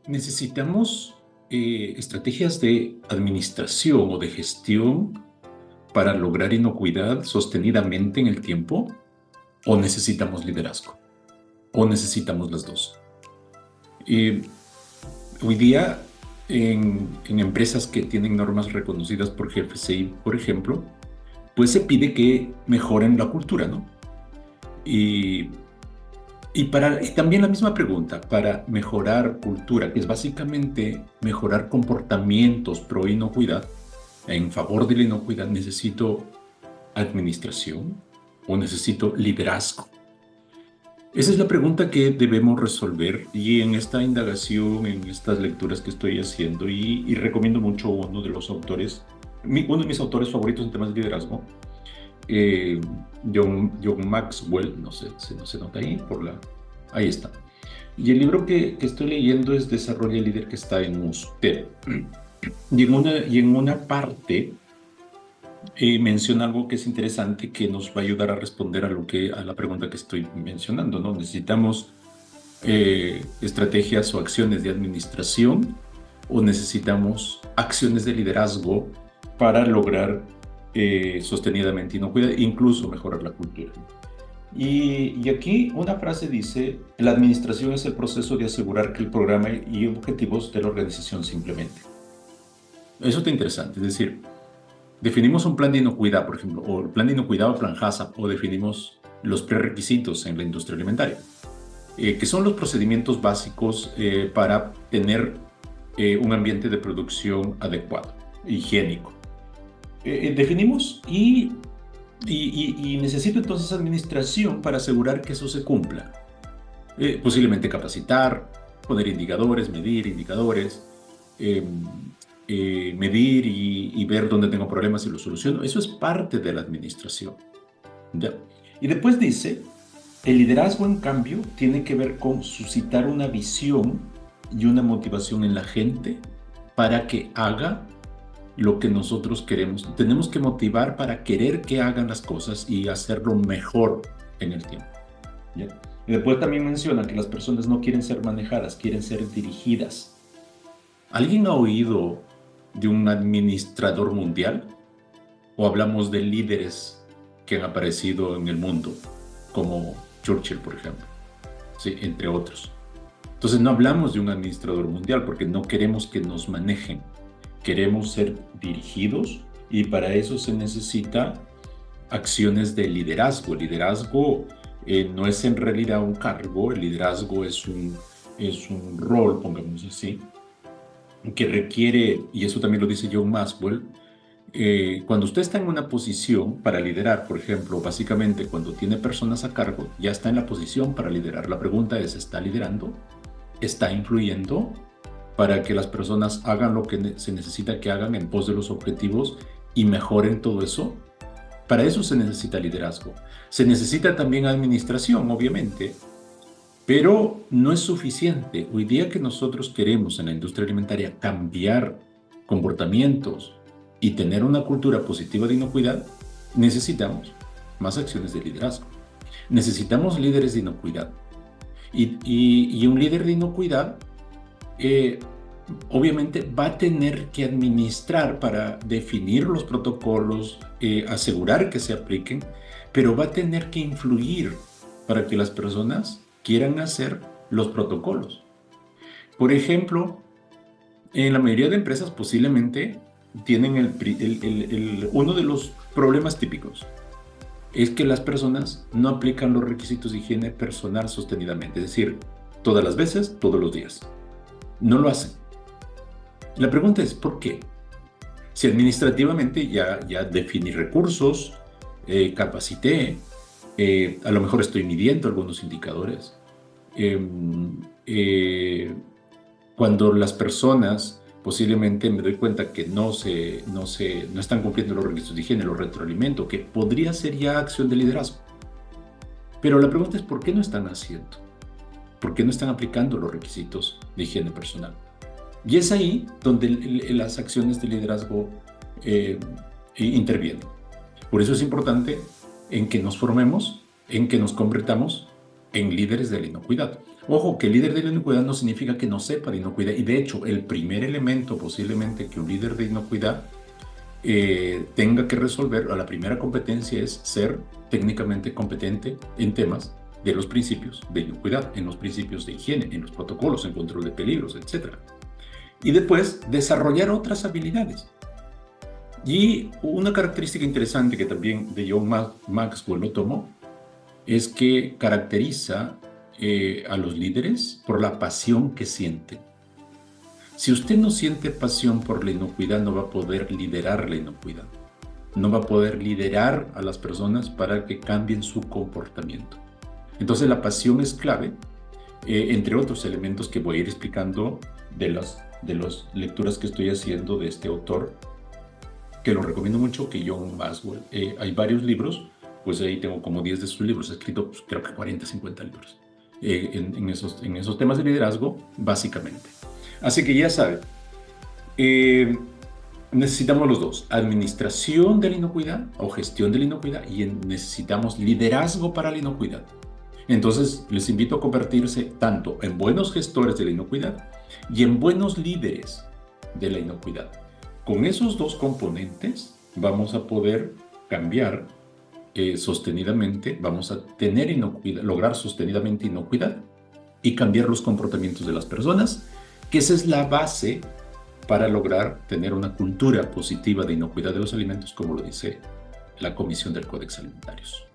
¿Necesitamos estrategias de administración o de gestión para lograr inocuidad sostenidamente en el tiempo? ¿O necesitamos liderazgo? ¿O necesitamos las dos? Eh, Hoy día, en empresas que tienen normas reconocidas por GFCI, por ejemplo, pues se pide que mejoren la cultura, ¿no? Y, y también la misma pregunta, para mejorar cultura, que es básicamente mejorar comportamientos pro inocuidad, en favor de la inocuidad, ¿necesito administración o necesito liderazgo? Esa es la pregunta que debemos resolver y en esta indagación, en estas lecturas que estoy haciendo y recomiendo mucho uno de los autores, uno de mis autores favoritos en temas de liderazgo, eh, John Maxwell, no sé si no se nota ahí, ahí está. Y el libro que estoy leyendo es Desarrolla el líder que está en usted. Y en una parte menciona algo que es interesante que nos va a ayudar a responder a la pregunta que estoy mencionando, ¿no? Necesitamos estrategias o acciones de administración o necesitamos acciones de liderazgo para lograr sostenidamente inocuidad, incluso mejorar la cultura. Y aquí una frase dice, la administración es el proceso de asegurar que el programa y objetivos de la organización se implementen. Eso está interesante, es decir, definimos un plan de inocuidad, por ejemplo, o el plan de inocuidad o plan HACCP, o definimos los prerequisitos en la industria alimentaria, que son los procedimientos básicos para tener un ambiente de producción adecuado, higiénico. Definimos y necesito entonces administración para asegurar que eso se cumpla. Posiblemente capacitar, poner indicadores, medir indicadores, eh, medir y ver dónde tengo problemas y los soluciono. Eso es parte de la administración. ¿Ya? Y después dice, el liderazgo, en cambio, tiene que ver con suscitar una visión y una motivación en la gente para que haga lo que nosotros queremos. Tenemos que motivar para querer que hagan las cosas y hacerlo mejor en el tiempo. ¿Ya? Y después también menciona que las personas no quieren ser manejadas, quieren ser dirigidas. ¿Alguien ha oído de un administrador mundial? ¿O hablamos de líderes que han aparecido en el mundo, como Churchill, por ejemplo? Sí, entre otros. Entonces no hablamos de un administrador mundial porque no queremos que nos manejen. Queremos ser dirigidos y para eso se necesita acciones de liderazgo. El liderazgo no es en realidad un cargo, el liderazgo es un rol, pongamos así, que requiere, y eso también lo dice John Maxwell, cuando usted está en una posición para liderar, por ejemplo, básicamente cuando tiene personas a cargo, ya está en la posición para liderar. La pregunta es, ¿está liderando? ¿Está influyendo para que las personas hagan lo que se necesita que hagan en pos de los objetivos y mejoren todo eso? Para eso se necesita liderazgo. Se necesita también administración, obviamente, pero no es suficiente. Hoy día que nosotros queremos en la industria alimentaria cambiar comportamientos y tener una cultura positiva de inocuidad, necesitamos más acciones de liderazgo. Necesitamos líderes de inocuidad. Y un líder de inocuidad, eh, obviamente, va a tener que administrar para definir los protocolos, asegurar que se apliquen, pero va a tener que influir para que las personas quieran hacer los protocolos. Por ejemplo, en la mayoría de empresas posiblemente tienen uno de los problemas típicos es que las personas no aplican los requisitos de higiene personal sostenidamente, es decir, todas las veces, todos los días. No lo hacen. La pregunta es, ¿por qué? Si administrativamente ya definí recursos, capacité, a lo mejor estoy midiendo algunos indicadores. Eh, Cuando las personas posiblemente me doy cuenta que no están cumpliendo los requisitos de higiene, los retroalimento, que podría ser ya acción de liderazgo. Pero la pregunta es, ¿por qué no están haciendo? ¿Por qué no están aplicando los requisitos de higiene personal? Y es ahí donde las acciones de liderazgo intervienen. Por eso es importante en que nos formemos, en que nos convertamos en líderes de la inocuidad. Ojo, que líder de la inocuidad no significa que no sepa de inocuidad, y de hecho, el primer elemento posiblemente que un líder de inocuidad tenga que resolver, o la primera competencia es ser técnicamente competente en temas de los principios de inocuidad, en los principios de higiene, en los protocolos, en control de peligros, etc. Y después desarrollar otras habilidades. Y una característica interesante que también de John Maxwell lo tomó es que caracteriza a los líderes por la pasión que sienten. Si usted no siente pasión por la inocuidad, no va a poder liderar la inocuidad. No va a poder liderar a las personas para que cambien su comportamiento. Entonces la pasión es clave, entre otros elementos que voy a ir explicando de las lecturas que estoy haciendo de este autor, que lo recomiendo mucho, que John Maxwell. Hay varios libros, pues ahí tengo como 10 de sus libros, he escrito pues, creo que 40, 50 libros en esos temas de liderazgo, básicamente. Así que ya saben, necesitamos los dos, administración de la inocuidad o gestión de la inocuidad, y necesitamos liderazgo para la inocuidad. Entonces, les invito a convertirse tanto en buenos gestores de la inocuidad y en buenos líderes de la inocuidad. Con esos dos componentes vamos a poder cambiar sostenidamente, vamos a tener inocuidad, lograr sostenidamente inocuidad y cambiar los comportamientos de las personas, que esa es la base para lograr tener una cultura positiva de inocuidad de los alimentos, como lo dice la Comisión del Códex Alimentarios.